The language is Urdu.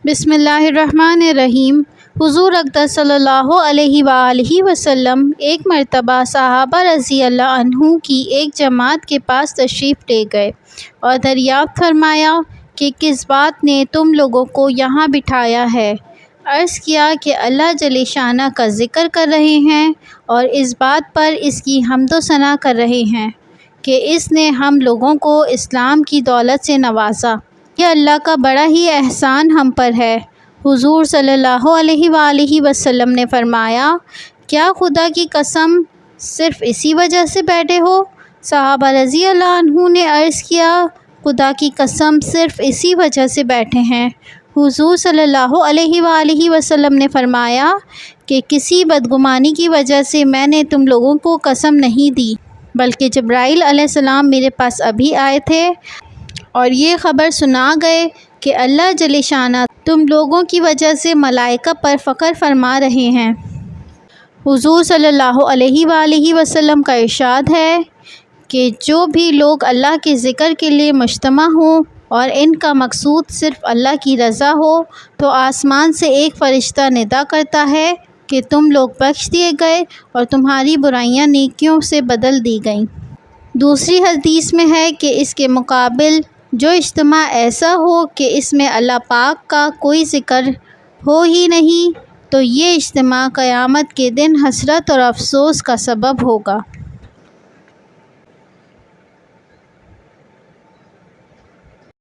بسم اللہ الرحمن الرحیم۔ حضور اقدس صلی اللہ علیہ وآلہ وسلم ایک مرتبہ صحابہ رضی اللہ عنہ کی ایک جماعت کے پاس تشریف لے گئے اور دریافت فرمایا کہ کس بات نے تم لوگوں کو یہاں بٹھایا ہے۔ عرض کیا کہ اللہ جل شانہ کا ذکر کر رہے ہیں اور اس بات پر اس کی حمد و ثنا کر رہے ہیں کہ اس نے ہم لوگوں کو اسلام کی دولت سے نوازا۔ یہ اللہ کا بڑا ہی احسان ہم پر ہے۔ حضور صلی اللہ علیہ وآلہ وسلم نے فرمایا، کیا خدا کی قسم صرف اسی وجہ سے بیٹھے ہو؟ صحابہ رضی اللہ عنہ نے عرض کیا، خدا کی قسم صرف اسی وجہ سے بیٹھے ہیں۔ حضور صلی اللہ علیہ وآلہ وسلم نے فرمایا کہ کسی بدگمانی کی وجہ سے میں نے تم لوگوں کو قسم نہیں دی، بلکہ جبرائیل علیہ السلام میرے پاس ابھی آئے تھے اور یہ خبر سنا گئے کہ اللہ جل شانہ تم لوگوں کی وجہ سے ملائکہ پر فخر فرما رہے ہیں۔ حضور صلی اللہ علیہ وآلہ وسلم کا ارشاد ہے کہ جو بھی لوگ اللہ کے ذکر کے لیے مجتمع ہوں اور ان کا مقصود صرف اللہ کی رضا ہو تو آسمان سے ایک فرشتہ ندا کرتا ہے کہ تم لوگ بخش دیے گئے اور تمہاری برائیاں نیکیوں سے بدل دی گئیں۔ دوسری حدیث میں ہے کہ اس کے مقابل جو اجتماع ایسا ہو کہ اس میں اللہ پاک کا کوئی ذکر ہو ہی نہیں تو یہ اجتماع قیامت کے دن حسرت اور افسوس کا سبب ہوگا۔